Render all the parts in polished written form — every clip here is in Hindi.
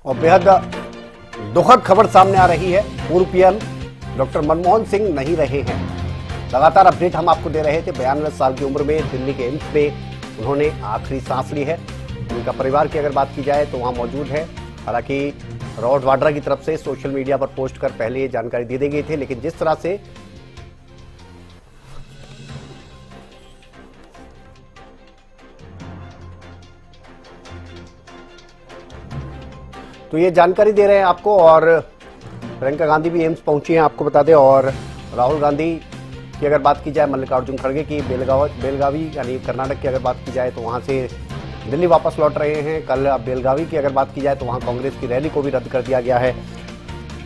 और बेहद दुखद खबर सामने आ रही है। पूर्व पीएम डॉक्टर मनमोहन सिंह नहीं रहे हैं। लगातार अपडेट हम आपको दे रहे थे। 92 साल की उम्र में दिल्ली के एम्स में उन्होंने आखिरी सांस ली है। उनका परिवार की अगर बात की जाए तो वहां मौजूद है। हालांकि रॉबर्ट वाड्रा की तरफ से सोशल मीडिया पर पोस्ट कर पहले ये जानकारी दे दी गई थी, लेकिन जिस तरह से तो ये जानकारी दे रहे हैं आपको। और प्रियंका गांधी भी एम्स पहुंची हैं, आपको बता दें। और राहुल गांधी की अगर बात की जाए, मल्लिकार्जुन खड़गे की बेलगावी यानी कर्नाटक की अगर बात की जाए तो वहां से दिल्ली वापस लौट रहे हैं। कल बेलगावी की अगर बात की जाए तो वहां कांग्रेस की रैली को भी रद्द कर दिया गया है।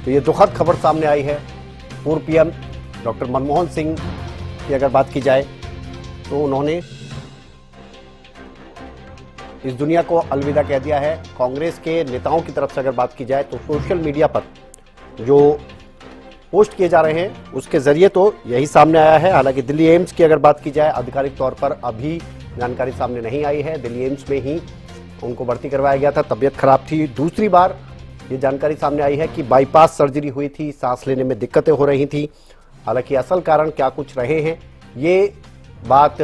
तो ये दुखद खबर सामने आई है। पूर्व पीएम डॉक्टर मनमोहन सिंह की अगर बात की जाए तो उन्होंने इस दुनिया को अलविदा कह दिया है। कांग्रेस के नेताओं की तरफ से अगर बात की जाए तो सोशल मीडिया पर जो पोस्ट किए जा रहे हैं उसके जरिए तो यही सामने आया है। हालांकि दिल्ली एम्स की अगर बात की जाए आधिकारिक तौर पर अभी जानकारी सामने नहीं आई है। दिल्ली एम्स में ही उनको भर्ती करवाया गया था, तबीयत खराब थी। दूसरी बार ये जानकारी सामने आई है कि बाईपास सर्जरी हुई थी, सांस लेने में दिक्कतें हो रही थी। हालांकि असल कारण क्या कुछ रहे हैं ये बात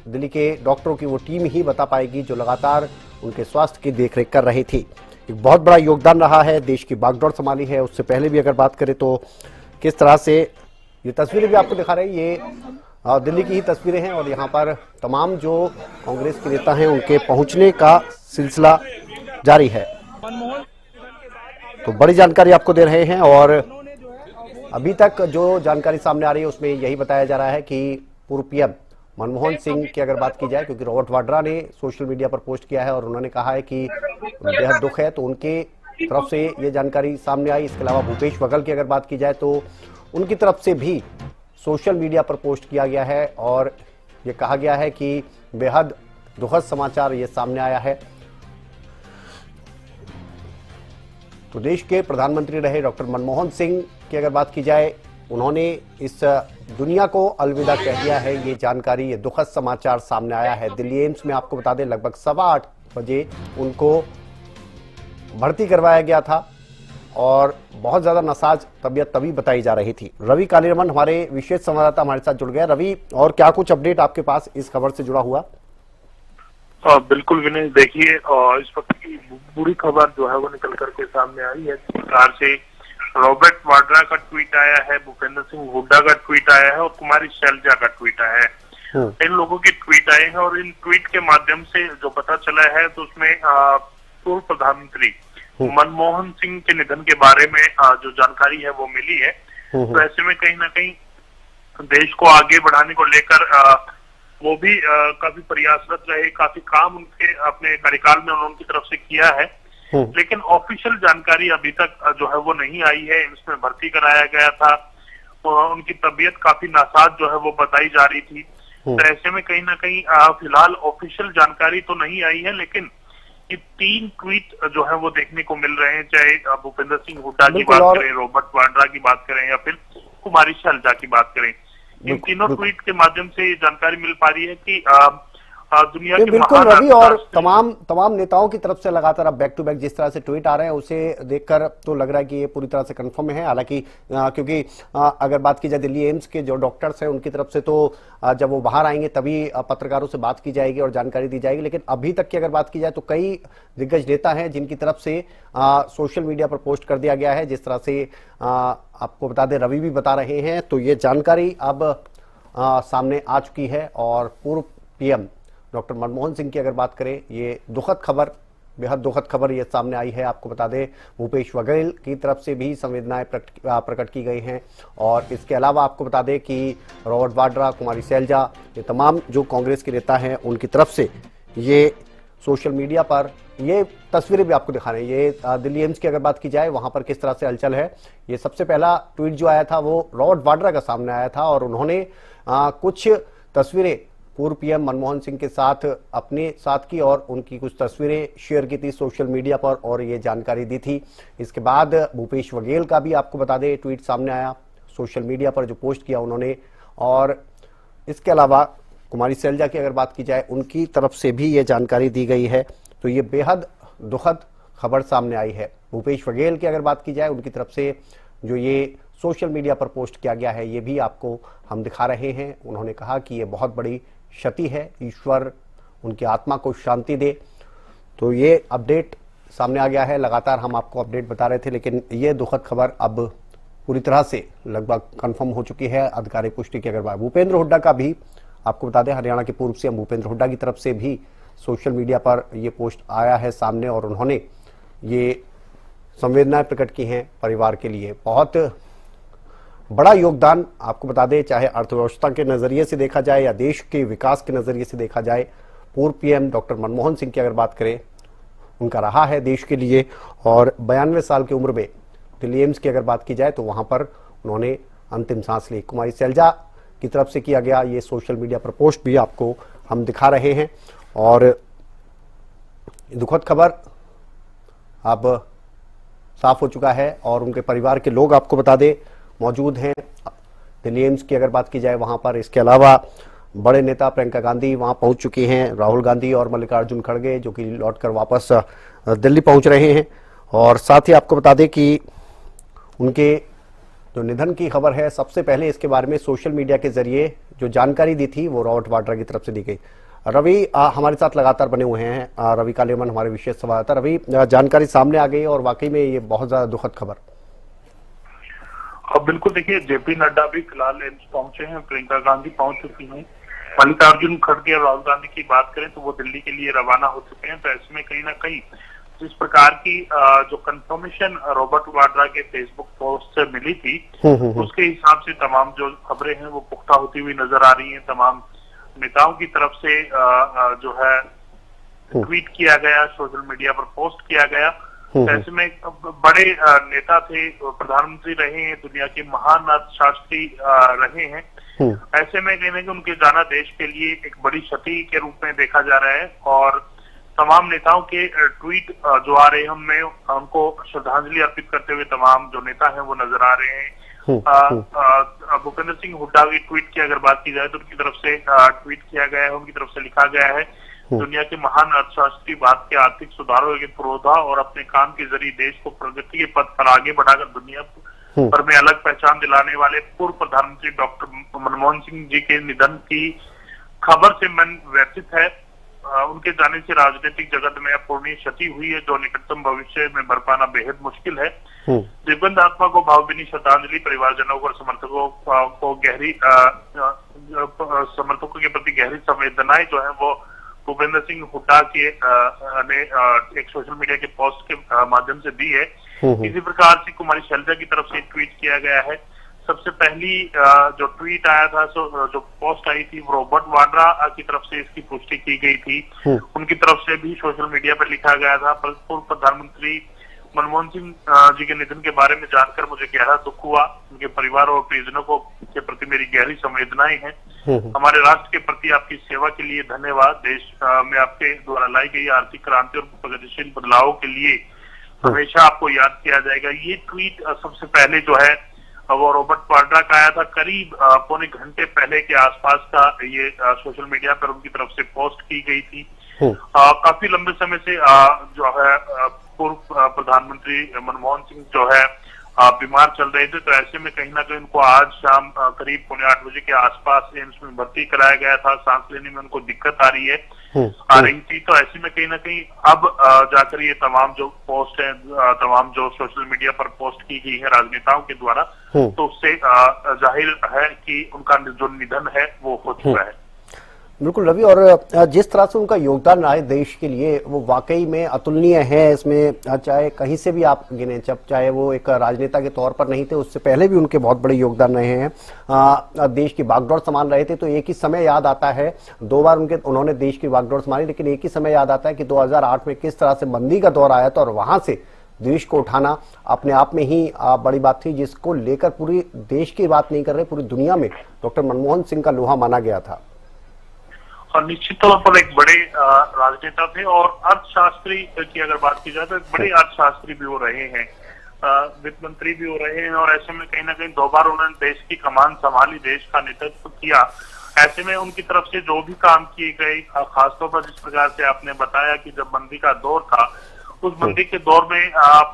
दिल्ली के डॉक्टरों की वो टीम ही बता पाएगी जो लगातार उनके स्वास्थ्य की देखरेख कर रही थी। एक बहुत बड़ा योगदान रहा है, देश की बागडोर संभाली है। उससे पहले भी अगर बात करें तो किस तरह से ये तस्वीरें भी आपको दिखा रहे हैं, ये दिल्ली की ही तस्वीरें हैं। और यहाँ पर तमाम जो कांग्रेस के नेता हैं उनके पहुंचने का सिलसिला जारी है। तो बड़ी जानकारी आपको दे रहे हैं। और अभी तक जो जानकारी सामने आ रही है उसमें यही बताया जा रहा है कि पूर्व पीएम मनमोहन सिंह की अगर बात की जाए, क्योंकि रॉबर्ट वाड्रा ने सोशल मीडिया पर पोस्ट किया है और उन्होंने कहा है कि बेहद दुख है, तो उनके तरफ से ये जानकारी सामने आई। इसके अलावा भूपेश बघेल की अगर बात की जाए तो उनकी तरफ से भी सोशल मीडिया पर पोस्ट किया गया है और ये कहा गया है कि बेहद दुखद समाचार ये सामने आया है। तो देश के प्रधानमंत्री रहे डॉक्टर मनमोहन सिंह की अगर बात की जाए, उन्होंने इस दुनिया को अलविदा कह दिया है। ये जानकारी, ये दुखद समाचार सामने आया है। दिल्ली एम्स में आपको बता दें लगभग 8:15 बजे उनको भर्ती करवाया गया था और बहुत ज्यादा नासाज तबीयत तभी बताई जा रही थी। रवि कालीरमन हमारे विशेष संवाददाता हमारे साथ जुड़ गए। रवि, और क्या कुछ अपडेट आपके पास इस खबर से जुड़ा हुआ? बिल्कुल विनय, देखिए इस वक्त की बुरी खबर जो है वो निकल करके सामने आई है। जिस प्रकार से रॉबर्ट वाड्रा का ट्वीट आया है, भूपेंद्र सिंह हुड्डा का ट्वीट आया है और कुमारी शैलजा का ट्वीट आया है। इन लोगों के ट्वीट आए हैं और इन ट्वीट के माध्यम से जो पता चला है तो उसमें पूर्व प्रधानमंत्री मनमोहन सिंह के निधन के बारे में जो जानकारी है वो मिली है। तो ऐसे में कहीं ना कहीं देश को आगे बढ़ाने को लेकर वो भी काफी प्रयासरत रहे, काफी काम उनके अपने कार्यकाल में उन्होंने उनकी तरफ से किया है। लेकिन ऑफिशियल जानकारी अभी तक जो है वो नहीं आई है। इसमें भर्ती कराया गया था, उनकी तबीयत काफी नासाज जो है वो बताई जा रही थी। तो ऐसे में कहीं ना कहीं फिलहाल ऑफिशियल जानकारी तो नहीं आई है, लेकिन ये 3 ट्वीट जो है वो देखने को मिल रहे हैं। चाहे भूपेंद्र सिंह हुड्डा की बात करें, रॉबर्ट वाड्रा की बात करें या फिर कुमारी शैलजा की बात करें, इन तीनों ट्वीट के माध्यम से ये जानकारी मिल पा रही है कि दुनिया के बिल्कुल रवि, और तमाम नेताओं की तरफ से लगातार अब बैक टू बैक जिस तरह से ट्वीट आ रहे हैं उसे देखकर तो लग रहा है कि ये पूरी तरह से कंफर्म है। हालांकि क्योंकि अगर बात की जाए दिल्ली एम्स के जो डॉक्टर्स हैं उनकी तरफ से तो जब वो बाहर आएंगे तभी पत्रकारों से बात की जाएगी और जानकारी दी जाएगी। लेकिन अभी तक की अगर बात की जाए तो कई दिग्गज नेता हैं जिनकी तरफ से सोशल मीडिया पर पोस्ट कर दिया गया है। जिस तरह से आपको बता दें, रवि भी बता रहे हैं, तो ये जानकारी अब सामने आ चुकी है। और पूर्व पीएम डॉक्टर मनमोहन सिंह की अगर बात करें, ये दुखद खबर, बेहद दुखद खबर ये सामने आई है। आपको बता दें भूपेश बघेल की तरफ से भी संवेदनाएं प्रकट की गई हैं। और इसके अलावा आपको बता दें कि रॉबर्ट वाड्रा, कुमारी शैलजा, ये तमाम जो कांग्रेस के नेता हैं उनकी तरफ से ये सोशल मीडिया पर ये तस्वीरें भी आपको दिखा रहे हैं। ये दिल्ली एम्स की अगर बात की जाए वहां पर किस तरह से हलचल है। ये सबसे पहला ट्वीट जो आया था वो रॉबर्ट वाड्रा का सामने आया था और उन्होंने कुछ तस्वीरें पूर्व पीएम मनमोहन सिंह के साथ अपने साथ की और उनकी कुछ तस्वीरें शेयर की थी सोशल मीडिया पर और ये जानकारी दी थी। इसके बाद भूपेश बघेल का भी आपको बता दें ट्वीट सामने आया सोशल मीडिया पर जो पोस्ट किया उन्होंने। और इसके अलावा कुमारी शैलजा की अगर बात की जाए उनकी तरफ से भी ये जानकारी दी गई है। तो ये बेहद दुखद खबर सामने आई है। भूपेश बघेल की अगर बात की जाए, उनकी तरफ से जो ये सोशल मीडिया पर पोस्ट किया गया है, ये भी आपको हम दिखा रहे हैं। उन्होंने कहा कि ये बहुत बड़ी क्षति है, ईश्वर उनकी आत्मा को शांति दे। तो ये अपडेट सामने आ गया है। लगातार हम आपको अपडेट बता रहे थे, लेकिन ये दुखद खबर अब पूरी तरह से लगभग कंफर्म हो चुकी है। आधिकारिक पुष्टि की अगर बात, भूपेंद्र हुड्डा का भी आपको बता दें, हरियाणा के पूर्व सीएम भूपेंद्र हुड्डा की तरफ से भी सोशल मीडिया पर ये पोस्ट आया है सामने, और उन्होंने ये संवेदनाएं प्रकट की हैं परिवार के लिए। बहुत बड़ा योगदान आपको बता दें, चाहे अर्थव्यवस्था के नजरिए से देखा जाए या देश के विकास के नजरिए से देखा जाए, पूर्व पीएम डॉक्टर मनमोहन सिंह की अगर बात करें, उनका रहा है देश के लिए। और 92 साल की उम्र में दिल्ली एम्स की अगर बात की जाए तो वहां पर उन्होंने अंतिम सांस ली। कुमारी शैलजा की तरफ से किया गया ये सोशल मीडिया पर पोस्ट भी आपको हम दिखा रहे हैं। और दुखद खबर अब साफ हो चुका है, और उनके परिवार के लोग आपको बता दें मौजूद हैं दिल्ली एम्स की अगर बात की जाए वहां पर। इसके अलावा बड़े नेता प्रियंका गांधी वहां पहुंच चुकी हैं, राहुल गांधी और मल्लिकार्जुन खड़गे जो कि लौटकर वापस दिल्ली पहुंच रहे हैं। और साथ ही आपको बता दें कि उनके जो निधन की खबर है, सबसे पहले इसके बारे में सोशल मीडिया के जरिए जो जानकारी दी थी वो रॉबर्ट वाड्रा की तरफ से दी गई। रवि हमारे साथ लगातार बने हुए हैं, रवि कालेमन हमारे विशेष संवाददाता। रवि, जानकारी सामने आ गई और वाकई में ये बहुत ज्यादा दुखद खबर। अब बिल्कुल देखिए, जेपी नड्डा भी फिलहाल एम्स पहुंचे हैं, प्रियंका गांधी पहुंच चुकी हैं, मल्लिकार्जुन खड़गे और राहुल गांधी की बात करें तो वो दिल्ली के लिए रवाना हो चुके हैं। तो ऐसे में कहीं ना कहीं जिस प्रकार की जो कंफर्मेशन रॉबर्ट वाड्रा के फेसबुक पोस्ट से मिली थी, उसके हिसाब से तमाम जो खबरें हैं वो पुख्ता होती हुई नजर आ रही हैं। तमाम नेताओं की तरफ से जो है ट्वीट किया गया, सोशल मीडिया पर पोस्ट किया गया। ऐसे में बड़े नेता थे, प्रधानमंत्री रहे हैं, दुनिया के महान अर्थशास्त्री रहे हैं। ऐसे में कहीं ना कहीं उनके जाना देश के लिए एक बड़ी क्षति के रूप में देखा जा रहा है। और तमाम नेताओं के ट्वीट जो आ रहे हैं, उनमें उनको श्रद्धांजलि अर्पित करते हुए तमाम जो नेता हैं वो नजर आ रहे हैं। भूपेंद्र सिंह हुड्डा की ट्वीट की अगर बात की जाए तो उनकी तरफ से ट्वीट किया गया है, उनकी तरफ से लिखा गया है, दुनिया के महान अर्थशास्त्री भारत के आर्थिक सुधारों के पुरोधा और अपने काम के जरिए देश को प्रगति के पथ पर आगे बढ़ाकर दुनिया पर में अलग पहचान दिलाने वाले पूर्व प्रधानमंत्री डॉक्टर मनमोहन सिंह जी के निधन की खबर से मन व्यथित है। उनके जाने से राजनीतिक जगत में अपूर्णीय क्षति हुई है, जो निकटतम भविष्य में बरपाना बेहद मुश्किल है। दिवंगत आत्मा को भावभीनी श्रद्धांजलि, परिवारजनों और समर्थकों को समर्थकों के प्रति गहरी संवेदनाएं जो है वो भूपेंद्र सिंह हुड्डा के ने एक सोशल मीडिया के पोस्ट के माध्यम से दी है। इसी प्रकार से कुमारी शैलजा की तरफ से ट्वीट किया गया है। सबसे पहली जो ट्वीट आया था, जो पोस्ट आई थी, रॉबर्ट वाड्रा की तरफ से इसकी पुष्टि की गई थी। उनकी तरफ से भी सोशल मीडिया पर लिखा गया था, पूर्व प्रधानमंत्री मनमोहन सिंह जी के निधन के बारे में जानकर मुझे गहरा दुख हुआ। उनके परिवार और परिजनों को के प्रति मेरी गहरी संवेदनाएं हैं। हमारे राष्ट्र के प्रति आपकी सेवा के लिए धन्यवाद। देश में आपके द्वारा लाई गई आर्थिक क्रांति और प्रगतिशील बदलावों के लिए हमेशा आपको याद किया जाएगा। ये ट्वीट सबसे पहले जो है वो रॉबर्ट वाड्रा का आया था। करीब पौने घंटे पहले के आसपास का ये सोशल मीडिया पर उनकी तरफ से पोस्ट की गई थी। काफी लंबे समय से जो है पूर्व प्रधानमंत्री मनमोहन सिंह जो है बीमार चल रहे थे। तो ऐसे में कहीं ना कहीं उनको आज शाम करीब 7:45 के आसपास एम्स में भर्ती कराया गया था। सांस लेने में उनको दिक्कत आ रही थी। तो ऐसे में कहीं ना कहीं अब जाकर ये तमाम जो पोस्ट है, तमाम जो सोशल मीडिया पर पोस्ट की गई है राजनेताओं के द्वारा, तो उससे जाहिर है कि उनका जो निधन है वो हो चुका है। बिल्कुल रवि, और जिस तरह से उनका योगदान रहा है देश के लिए वो वाकई में अतुलनीय है। इसमें चाहे कहीं से भी आप गिने, चाहे वो एक राजनेता के तौर पर नहीं थे, उससे पहले भी उनके बहुत बड़े योगदान रहे हैं। देश की बागडोर संभाल रहे थे। तो एक ही समय याद आता है, 2 बार उन्होंने देश की बागडोर संभाली, लेकिन एक ही समय याद आता है कि 2008 में किस तरह से मंदी का दौर आया था और वहां से देश को उठाना अपने आप में ही बड़ी बात थी, जिसको लेकर पूरी देश की बात नहीं कर रहे, पूरी दुनिया में डॉक्टर मनमोहन सिंह का लोहा माना गया था। और निश्चित तौर पर एक बड़े राजनेता थे। और अर्थशास्त्री की अगर बात की जाए तो एक बड़े अर्थशास्त्री भी हो रहे हैं, वित्त मंत्री भी हो रहे हैं। और ऐसे में कहीं ना कहीं 2 बार उन्होंने देश की कमान संभाली, देश का नेतृत्व किया। ऐसे में उनकी तरफ से जो भी काम किए गए, खासतौर पर जिस प्रकार से आपने बताया कि जब मंदी का दौर था उस मंदी के दौर में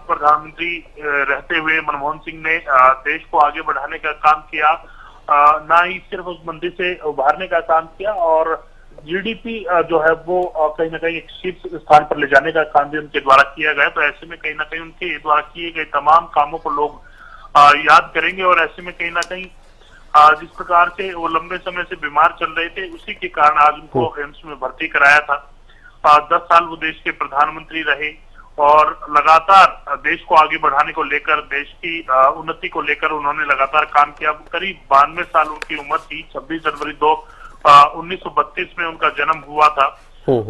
प्रधानमंत्री रहते हुए मनमोहन सिंह ने देश को आगे बढ़ाने का काम किया, ना ही सिर्फ उस मंदी से उभारने का काम किया और जीडीपी जो है वो कहीं ना कहीं एक शीर्ष स्थान पर ले जाने का काम भी उनके द्वारा किया गया। तो ऐसे में कहीं ना कहीं उनके द्वारा किए गए तमाम कामों को लोग याद करेंगे और ऐसे में कहीं ना कहीं जिस प्रकार से वो लंबे समय से बीमार चल रहे थे उसी के कारण आज उनको एम्स में भर्ती कराया था। 10 साल वो देश के प्रधानमंत्री रहे और लगातार देश को आगे बढ़ाने को लेकर, देश की उन्नति को लेकर उन्होंने लगातार काम किया। करीब 92 साल उनकी उम्र थी। 26 जनवरी 1932 में उनका जन्म हुआ था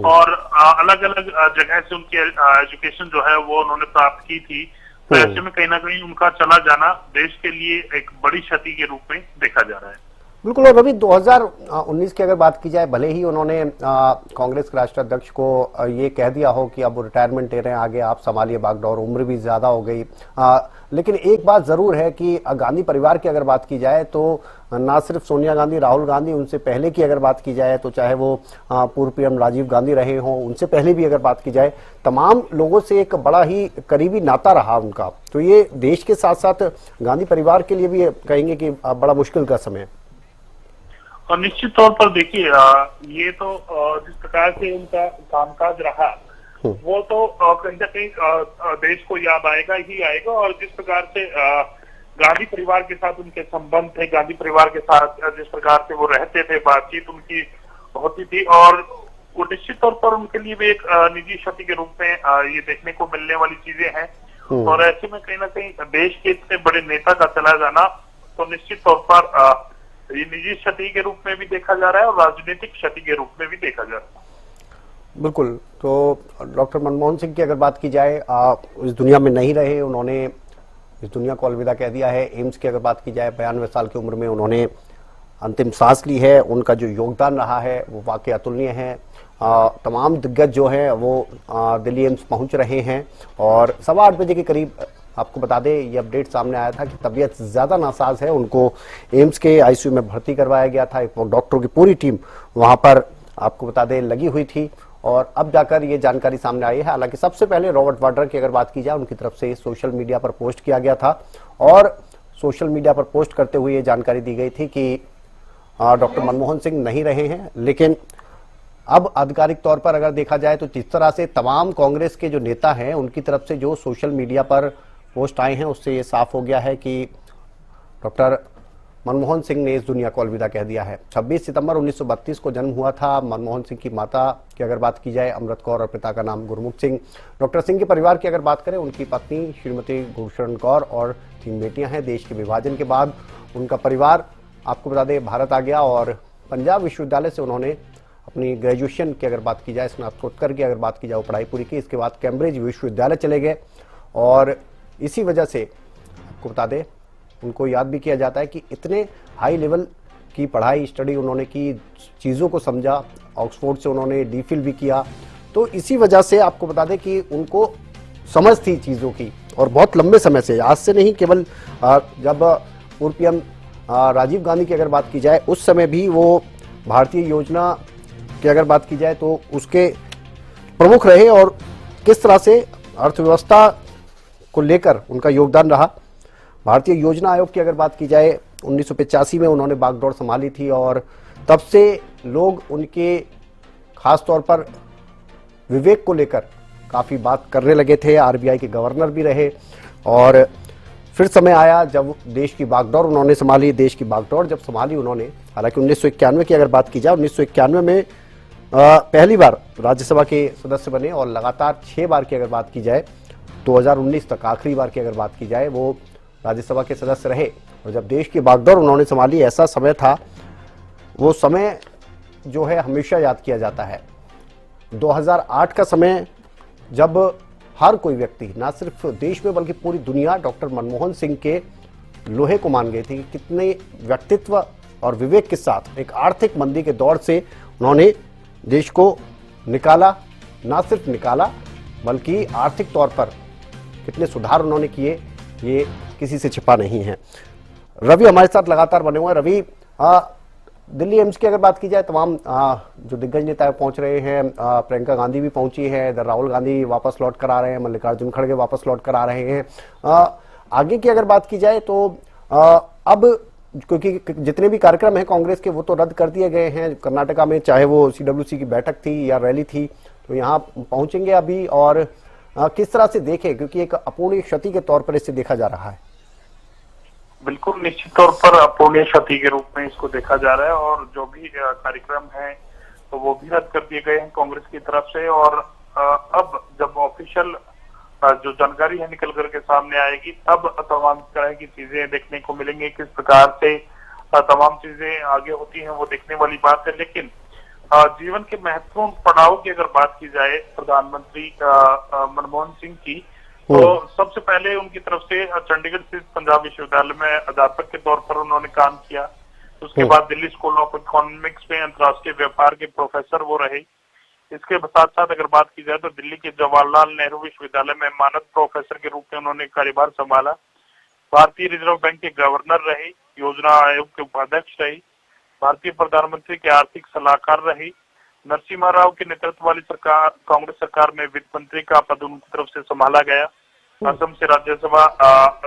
और अलग अलग जगह से उनकी एजुकेशन जो है वो उन्होंने प्राप्त की थी। तो ऐसे में कहीं ना कहीं उनका चला जाना देश के लिए एक बड़ी क्षति के रूप में देखा जा रहा है। बिल्कुल। और रवि, 2019 की अगर बात की जाए, भले ही उन्होंने कांग्रेस के राष्ट्रीय अध्यक्ष को ये कह दिया हो कि अब वो रिटायरमेंट ले रहे हैं, आगे आप संभालिए बागडोर, उम्र भी ज्यादा हो गई, लेकिन एक बात जरूर है कि गांधी परिवार की अगर बात की जाए तो ना सिर्फ सोनिया गांधी, राहुल गांधी, उनसे पहले की अगर बात की जाए तो चाहे वो पूर्व पीएम राजीव गांधी रहे हों, उनसे पहले भी अगर बात की जाए, तमाम लोगों से एक बड़ा ही करीबी नाता रहा उनका। तो ये देश के साथ साथ गांधी परिवार के लिए भी कहेंगे कि बड़ा मुश्किल का समय है। और निश्चित तौर पर देखिए, ये तो जिस प्रकार से उनका कामकाज रहा वो तो कहीं ना कहीं देश को याद आएगा ही आएगा। और जिस प्रकार से गांधी परिवार के साथ उनके संबंध थे, गांधी परिवार के साथ जिस प्रकार से वो रहते थे, बातचीत उनकी होती थी और वो निश्चित तौर पर उनके लिए भी एक निजी क्षति के रूप में ये देखने को मिलने वाली चीजें हैं। और ऐसे में कहीं ना कहीं देश के इतने बड़े नेता का चला जाना तो निश्चित तौर पर ये निजी क्षति के रूप में भी देखा जा रहा है और राजनीतिक क्षति के रूप में भी देखा जा रहा है। बिल्कुल। तो डॉक्टर मनमोहन सिंह की अगर बात की जाए, इस दुनिया में नहीं रहे, उन्होंने इस दुनिया को अलविदा कह दिया है। एम्स की अगर बात की जाए, 92 साल की उम्र में उन्होंने अंतिम सांस ली है। उनका जो योगदान रहा है वो वाकई अतुलनीय है। तमाम दिग्गज जो है वो दिल्ली एम्स पहुंच रहे हैं और 8:15 बजे के करीब आपको बता दें ये अपडेट सामने आया था कि तबीयत ज्यादा नासाज है, उनको एम्स के आईसीयू में भर्ती करवाया गया था। डॉक्टरों की पूरी टीम वहां पर आपको बता दें लगी हुई थी और अब जाकर ये जानकारी सामने आई है। हालांकि सबसे पहले रॉबर्ट वाड्रा की अगर बात की जाए, उनकी तरफ से सोशल मीडिया पर पोस्ट किया गया था और सोशल मीडिया पर पोस्ट करते हुए ये जानकारी दी गई थी कि डॉक्टर मनमोहन सिंह नहीं रहे हैं। लेकिन अब आधिकारिक तौर पर अगर देखा जाए तो जिस तरह से तमाम कांग्रेस के जो नेता हैं उनकी तरफ से जो सोशल मीडिया पर पोस्ट आए हैं उससे ये साफ हो गया है कि डॉक्टर मनमोहन सिंह ने इस दुनिया को अलविदा कह दिया है। 26 सितंबर 1932 को जन्म हुआ था। मनमोहन सिंह की माता की अगर बात की जाए अमृत कौर और पिता का नाम गुरमुख सिंह। डॉक्टर सिंह के परिवार की अगर बात करें, उनकी पत्नी श्रीमती गुरशरण कौर और 3 बेटियां हैं। देश के विभाजन के बाद उनका परिवार आपको बता दें भारत आ गया और पंजाब विश्वविद्यालय से उन्होंने अपनी ग्रेजुएशन की अगर बात की जाए, स्नातकोत्तर की अगर बात की जाए, वो पढ़ाई पूरी की। इसके बाद कैम्ब्रिज विश्वविद्यालय चले गए और इसी वजह से आपको बता दें उनको याद भी किया जाता है कि इतने हाई लेवल की पढ़ाई स्टडी उन्होंने की, चीज़ों को समझा, ऑक्सफोर्ड से उन्होंने डीफिल भी किया। तो इसी वजह से आपको बता दें कि उनको समझ थी चीज़ों की और बहुत लंबे समय से, आज से नहीं, केवल जब पूर्व पीएम राजीव गांधी की अगर बात की जाए उस समय भी वो भारतीय योजना की अगर बात की जाए तो उसके प्रमुख रहे और किस तरह से अर्थव्यवस्था को लेकर उनका योगदान रहा। भारतीय योजना आयोग की अगर बात की जाए 1985 में उन्होंने बागडोर संभाली थी और तब से लोग उनके खास तौर पर विवेक को लेकर काफ़ी बात करने लगे थे। आरबीआई के गवर्नर भी रहे और फिर समय आया जब देश की बागडोर उन्होंने संभाली। देश की बागडोर जब संभाली उन्होंने, हालांकि 1991 की अगर बात की जाए, 1991 में पहली बार राज्यसभा के सदस्य बने और लगातार 6 बार की अगर बात की जाए 2019 तक आखिरी बार की अगर बात की जाए वो राज्यसभा के सदस्य रहे। और जब देश की बागडोर उन्होंने संभाली, ऐसा समय था, वो समय जो है हमेशा याद किया जाता है। 2008 का समय जब हर कोई व्यक्ति, ना सिर्फ देश में बल्कि पूरी दुनिया, डॉक्टर मनमोहन सिंह के लोहे को मान गई थी कि कितने व्यक्तित्व और विवेक के साथ एक आर्थिक मंदी के दौर से उन्होंने देश को निकाला, ना सिर्फ निकाला बल्कि आर्थिक तौर पर कितने सुधार उन्होंने किए, ये किसी से छिपा नहीं है। रवि हमारे साथ लगातार बने हुए हैं। रवि, दिल्ली एम्स की अगर बात की जाए, तमाम जो दिग्गज नेता पहुंच रहे हैं, प्रियंका गांधी भी पहुंची है, इधर राहुल गांधी वापस लौट कर आ रहे हैं, मल्लिकार्जुन खड़गे वापस लौट कर आ रहे हैं। आगे की अगर बात की जाए तो अब क्योंकि जितने भी कार्यक्रम हैं कांग्रेस के वो तो रद्द कर दिए गए हैं कर्नाटका में, चाहे वो सीडब्ल्यूसी की बैठक थी या रैली थी, तो यहाँ पहुंचेंगे अभी। और किस तरह से देखें, क्योंकि एक अपूर्णीय क्षति के तौर पर इसे देखा जा रहा है। बिल्कुल निश्चित तौर पर अपूर्णीय क्षति के रूप में इसको देखा जा रहा है, और जो भी कार्यक्रम है तो वो भी रद्द कर दिए गए हैं कांग्रेस की तरफ से। और अब जब ऑफिशियल जो जानकारी है निकल करके सामने आएगी, तब तमाम तरह की चीजें देखने को मिलेंगी, किस प्रकार से तमाम चीजें आगे होती हैं वो देखने वाली बात है। लेकिन जीवन के महत्वपूर्ण पड़ाव की अगर बात की जाए प्रधानमंत्री मनमोहन सिंह की, तो सबसे पहले उनकी तरफ से चंडीगढ़ स्थित पंजाब विश्वविद्यालय में अध्यापक के तौर पर उन्होंने काम किया। उसके बाद दिल्ली स्कूल ऑफ इकोनॉमिक्स में अंतर्राष्ट्रीय व्यापार के प्रोफेसर वो रहे। इसके साथ साथ अगर बात की जाए तो दिल्ली के जवाहरलाल नेहरू विश्वविद्यालय में मानद प्रोफेसर के रूप में उन्होंने कार्यभार संभाला। भारतीय रिजर्व बैंक के गवर्नर रहे, योजना आयोग के उपाध्यक्ष रहे, भारतीय प्रधानमंत्री के आर्थिक सलाहकार रहे, नरसिम्हा राव के नेतृत्व वाली सरकार कांग्रेस सरकार में वित्त मंत्री का पद उनकी तरफ से संभाला गया। असम से राज्यसभा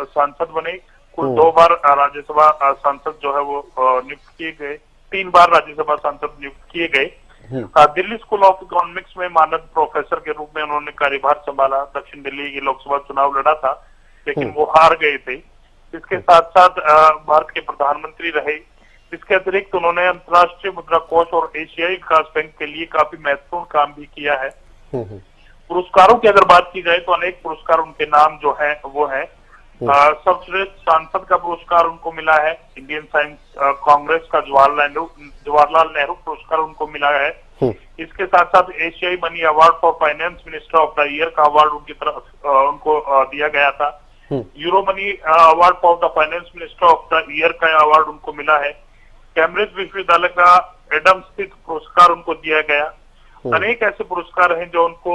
सांसद बने, कुल 2 बार राज्यसभा सांसद जो है वो नियुक्त किए गए, 3 बार राज्यसभा सांसद नियुक्त किए गए। दिल्ली स्कूल ऑफ इकोनॉमिक्स में मानद प्रोफेसर के रूप में उन्होंने कार्यभार संभाला। दक्षिण दिल्ली की लोकसभा चुनाव लड़ा था, लेकिन वो हार गए थे। इसके साथ साथ भारत के प्रधानमंत्री रहे। इसके अतिरिक्त उन्होंने अंतर्राष्ट्रीय मुद्रा कोष और एशियाई विकास बैंक के लिए काफी महत्वपूर्ण काम भी किया है। पुरस्कारों की अगर बात की जाए तो अनेक पुरस्कार उनके नाम जो है वो है। सर्वश्रेष्ठ सांसद का पुरस्कार उनको मिला है। इंडियन साइंस कांग्रेस का जवाहरलाल नेहरू पुरस्कार उनको मिला है। इसके साथ साथ एशियाई money award for finance minister of the year का अवार्ड उनकी तरफ उनको दिया गया था। Euro money award for the finance minister of the year का अवार्ड उनको मिला है। कैम्ब्रिज विश्वविद्यालय का एडम स्मिथ पुरस्कार उनको दिया गया। अनेक ऐसे पुरस्कार हैं जो उनको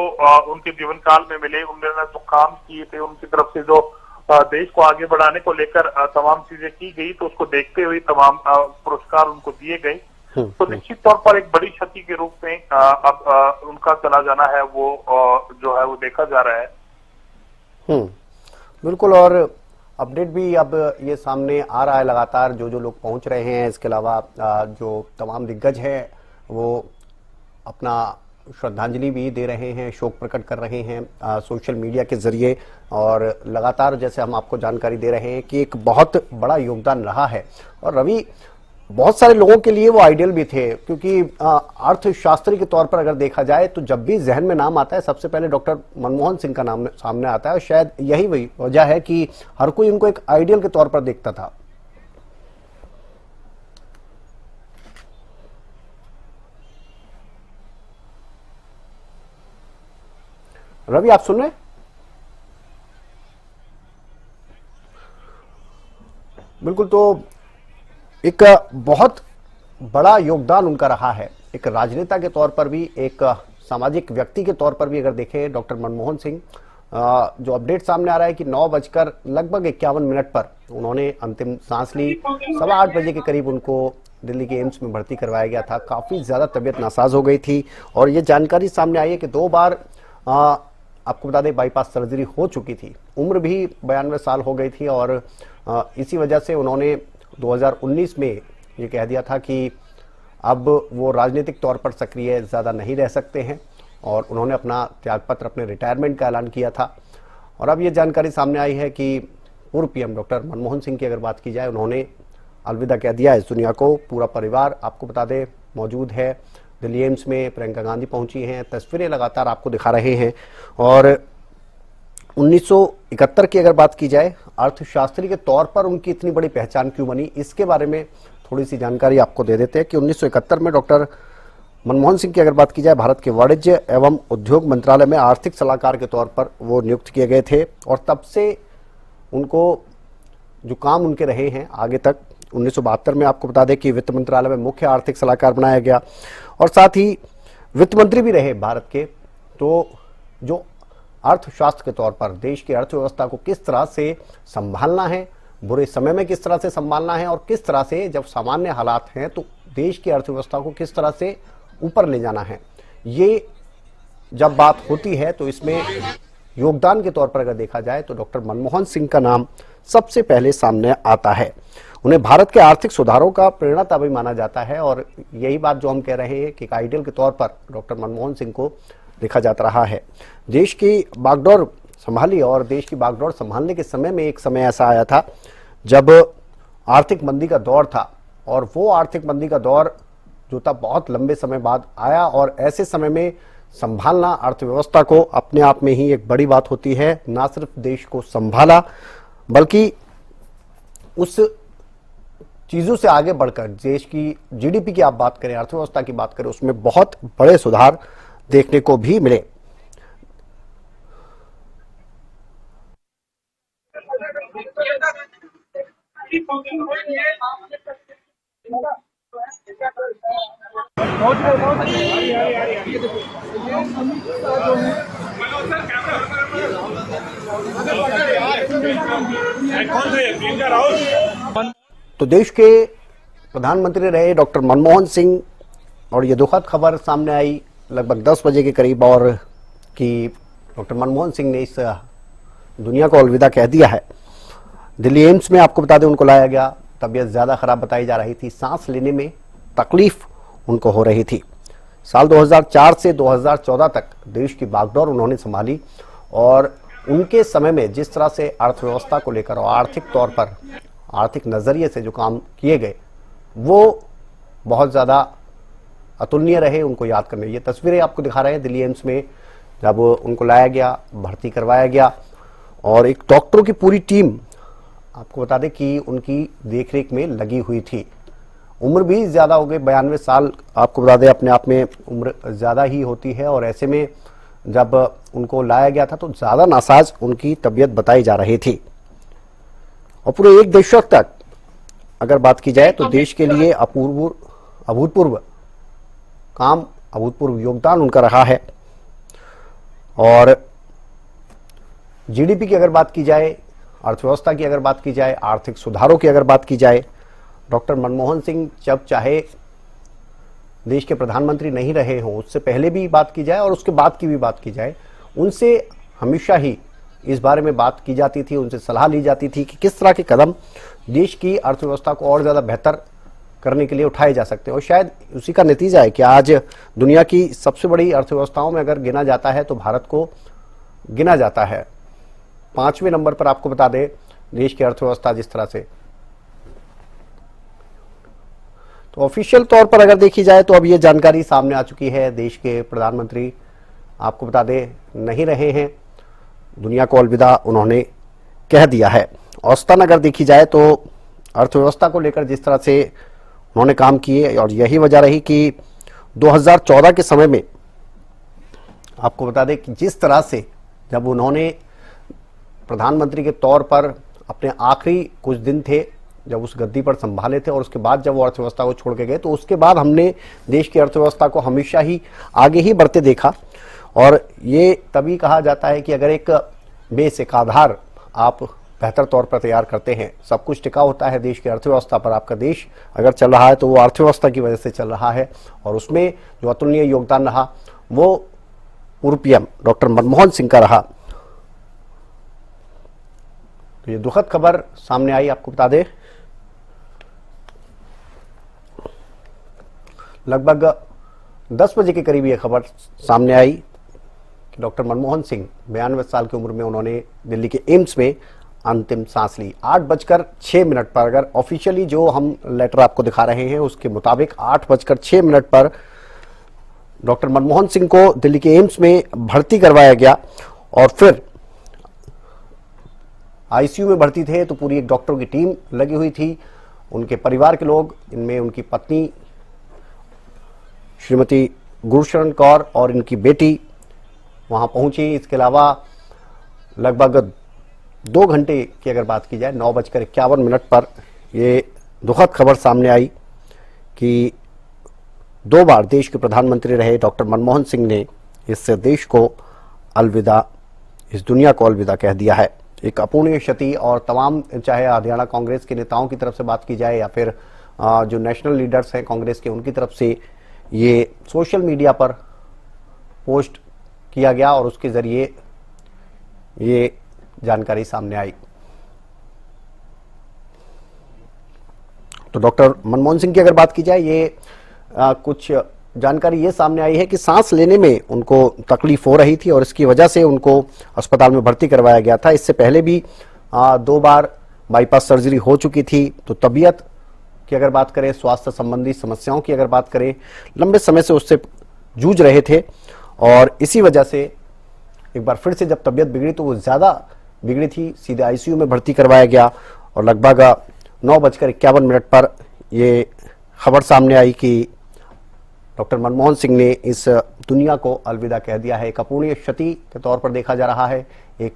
उनके जीवन काल में मिले। उन्होंने जो काम किए थे, उनकी तरफ से जो देश को आगे बढ़ाने को लेकर तमाम चीजें की गई, तो उसको देखते हुए तमाम पुरस्कार उनको दिए गए। तो निश्चित तौर पर एक बड़ी क्षति के रूप में अब उनका चला जाना है वो जो है वो देखा जा रहा है। बिल्कुल, और अपडेट भी अब ये सामने आ रहा है लगातार, जो जो लोग पहुंच रहे हैं। इसके अलावा जो तमाम दिग्गज हैं वो अपना श्रद्धांजलि भी दे रहे हैं, शोक प्रकट कर रहे हैं सोशल मीडिया के जरिए। और लगातार जैसे हम आपको जानकारी दे रहे हैं कि एक बहुत बड़ा योगदान रहा है। और रवि, बहुत सारे लोगों के लिए वो आइडियल भी थे, क्योंकि अर्थशास्त्री के तौर पर अगर देखा जाए तो जब भी जहन में नाम आता है सबसे पहले डॉक्टर मनमोहन सिंह का नाम सामने आता है। और शायद यही वही वजह है कि हर कोई उनको एक आइडियल के तौर पर देखता था। रवि, आप सुन रहे? बिल्कुल, तो एक बहुत बड़ा योगदान उनका रहा है, एक राजनेता के तौर पर भी, एक सामाजिक व्यक्ति के तौर पर भी। अगर देखें डॉक्टर मनमोहन सिंह, जो अपडेट सामने आ रहा है कि 9:51 पर उन्होंने अंतिम सांस ली। 8:15 बजे के करीब उनको दिल्ली के एम्स में भर्ती करवाया गया था। काफी ज्यादा तबीयत नासाज हो गई थी, और ये जानकारी सामने आई है कि 2 बार आपको बता दें बाईपास सर्जरी हो चुकी थी। उम्र भी 92 साल हो गई थी, और इसी वजह से उन्होंने 2019 में ये कह दिया था कि अब वो राजनीतिक तौर पर सक्रिय ज़्यादा नहीं रह सकते हैं, और उन्होंने अपना त्यागपत्र, अपने रिटायरमेंट का ऐलान किया था। और अब ये जानकारी सामने आई है कि पूर्व पीएम डॉक्टर मनमोहन सिंह की अगर बात की जाए, उन्होंने अलविदा कह दिया इस दुनिया को। पूरा परिवार आपको बता दें मौजूद है दिल्ली एम्स में। प्रियंका गांधी पहुंची हैं, तस्वीरें लगातार आपको दिखा रहे हैं। और 1971 की अगर बात की जाए, अर्थशास्त्री के तौर पर उनकी इतनी बड़ी पहचान क्यों बनी, इसके बारे में थोड़ी सी जानकारी आपको दे देते हैं कि 1971 में डॉक्टर मनमोहन सिंह की अगर बात की जाए, भारत के वाणिज्य एवं उद्योग मंत्रालय में आर्थिक सलाहकार के तौर पर वो नियुक्त किए गए थे। और तब से उनको जो काम उनके रहे हैं आगे तक, 1972 में आपको बता दें कि वित्त मंत्रालय में मुख्य आर्थिक सलाहकार बनाया गया, और साथ ही वित्त मंत्री भी रहे भारत के। तो जो अर्थशास्त्र के तौर पर देश की अर्थव्यवस्था को किस तरह से संभालना है, बुरे समय में किस तरह से संभालना है, और किस तरह से जब सामान्य हालात हैं तो देश की अर्थव्यवस्था को किस तरह से ऊपर ले जाना है। ये जब बात होती है तो इसमें योगदान के तौर पर अगर देखा जाए तो डॉक्टर मनमोहन सिंह का नाम सबसे पहले सामने आता है। उन्हें भारत के आर्थिक सुधारों का प्रेरणादाता भी माना जाता है और यही बात जो हम कह रहे हैं कि एक आइडियल के तौर पर डॉक्टर मनमोहन सिंह को देखा जाता रहा है। देश की बागडोर संभाली और देश की बागडोर संभालने के समय में एक समय ऐसा आया था जब आर्थिक मंदी का दौर था और वो आर्थिक मंदी का दौर जो था बहुत लंबे समय बाद आया और ऐसे समय में संभालना अर्थव्यवस्था को अपने आप में ही एक बड़ी बात होती है। ना सिर्फ देश को संभाला बल्कि उस चीजों से आगे बढ़कर देश की जीडीपी की आप बात करें, अर्थव्यवस्था की बात करें, उसमें बहुत बड़े सुधार देखने को भी मिले। तो देश के प्रधानमंत्री रहे डॉक्टर मनमोहन सिंह और ये दुखद खबर सामने आई लगभग 10 बजे के करीब और कि डॉक्टर मनमोहन सिंह ने इस दुनिया को अलविदा कह दिया है। दिल्ली एम्स में आपको बता दें उनको लाया गया, तबीयत ज़्यादा खराब बताई जा रही थी, सांस लेने में तकलीफ उनको हो रही थी। साल 2004 से 2014 तक देश की बागडोर उन्होंने संभाली और उनके समय में जिस तरह से अर्थव्यवस्था को लेकर और आर्थिक तौर पर आर्थिक नज़रिए से जो काम किए गए वो बहुत ज़्यादा अतुलनीय रहे, उनको याद करने। ये तस्वीरें आपको दिखा रहे हैं दिल्ली एम्स में जब उनको लाया गया, भर्ती करवाया गया और एक डॉक्टरों की पूरी टीम आपको बता दें कि उनकी देखरेख में लगी हुई थी। उम्र भी ज़्यादा हो गई, 92 साल आपको बता दें अपने आप में उम्र ज़्यादा ही होती है और ऐसे में जब उनको लाया गया था तो ज़्यादा नासाज उनकी तबीयत बताई जा रही थी। और पूरे एक दशक तक अगर बात की जाए तो देश के लिए अभूतपूर्व काम, अभूतपूर्व योगदान उनका रहा है। और जीडीपी की अगर बात की जाए, अर्थव्यवस्था की अगर बात की जाए, आर्थिक सुधारों की अगर बात की जाए, डॉक्टर मनमोहन सिंह जब चाहे देश के प्रधानमंत्री नहीं रहे हों, उससे पहले भी बात की जाए और उसके बाद की भी बात की जाए, उनसे हमेशा ही इस बारे में बात की जाती थी, उनसे सलाह ली जाती थी कि किस तरह के कदम देश की अर्थव्यवस्था को और ज़्यादा बेहतर करने के लिए उठाए जा सकते हैं। और शायद उसी का नतीजा है कि आज दुनिया की सबसे बड़ी अर्थव्यवस्थाओं में अगर गिना जाता है तो भारत को गिना जाता है 5वें नंबर पर। आपको बता दें देश की अर्थव्यवस्था जिस तरह से, तो ऑफिशियल तौर पर अगर देखी जाए तो अब ये जानकारी सामने आ चुकी है, देश के प्रधानमंत्री आपको बता दें नहीं रहे हैं, दुनिया को अलविदा उन्होंने कह दिया है। औसतन अगर देखी जाए तो अर्थव्यवस्था को लेकर जिस तरह से उन्होंने काम किए और यही वजह रही कि 2014 के समय में आपको बता दें कि जिस तरह से जब उन्होंने प्रधानमंत्री के तौर पर अपने आखिरी कुछ दिन थे जब उस गद्दी पर संभाले थे और उसके बाद जब वो अर्थव्यवस्था को छोड़ के गए तो उसके बाद हमने देश की अर्थव्यवस्था को हमेशा ही आगे ही बढ़ते देखा। और ये तभी कहा जाता है कि अगर एक बेस, एक आधार आप बेहतर तौर पर तैयार करते हैं, सब कुछ टिका होता है देश की अर्थव्यवस्था पर। आपका देश अगर चल रहा है तो वो अर्थव्यवस्था की वजह से चल रहा है और उसमें जो अतुलनीय योगदान रहा वो पूर्व पीएम डॉक्टर मनमोहन सिंह का रहा। तो ये दुखद खबर सामने आई, आपको बता दें लगभग 10 बजे के करीब ये खबर सामने आई कि डॉक्टर मनमोहन सिंह 92 साल की उम्र में उन्होंने दिल्ली के एम्स में अंतिम सांस ली। 8:06 पर, अगर ऑफिशियली जो हम लेटर आपको दिखा रहे हैं उसके मुताबिक 8:06 पर डॉक्टर मनमोहन सिंह को दिल्ली के एम्स में भर्ती करवाया गया और फिर आईसीयू में भर्ती थे तो पूरी एक डॉक्टरों की टीम लगी हुई थी। उनके परिवार के लोग, इनमें उनकी पत्नी श्रीमती गुरशरण कौर और इनकी बेटी वहां पहुंची। इसके अलावा लगभग 2 घंटे की अगर बात की जाए 9:51 पर ये दुखद खबर सामने आई कि 2 बार देश के प्रधानमंत्री रहे डॉक्टर मनमोहन सिंह ने इस देश को अलविदा, इस दुनिया को अलविदा कह दिया है। एक अपूर्णीय क्षति और तमाम, चाहे हरियाणा कांग्रेस के नेताओं की तरफ से बात की जाए या फिर जो नेशनल लीडर्स हैं कांग्रेस के, उनकी तरफ से ये सोशल मीडिया पर पोस्ट किया गया और उसके जरिए ये जानकारी सामने आई। तो डॉक्टर मनमोहन सिंह की अगर बात की जाए, ये कुछ जानकारी ये सामने आई है कि सांस लेने में उनको तकलीफ हो रही थी और इसकी वजह से उनको अस्पताल में भर्ती करवाया गया था। इससे पहले भी 2 बार बाईपास सर्जरी हो चुकी थी। तो तबीयत की अगर बात करें, स्वास्थ्य संबंधी समस्याओं की अगर बात करें, लंबे समय से उससे जूझ रहे थे और इसी वजह से एक बार फिर से जब तबीयत बिगड़ी तो वो ज़्यादा बिगड़ी थी, सीधे आईसीयू में भर्ती करवाया गया और लगभग 9:51 पर ये खबर सामने आई कि डॉक्टर मनमोहन सिंह ने इस दुनिया को अलविदा कह दिया है। एक अपूर्णीय क्षति के तौर पर देखा जा रहा है। एक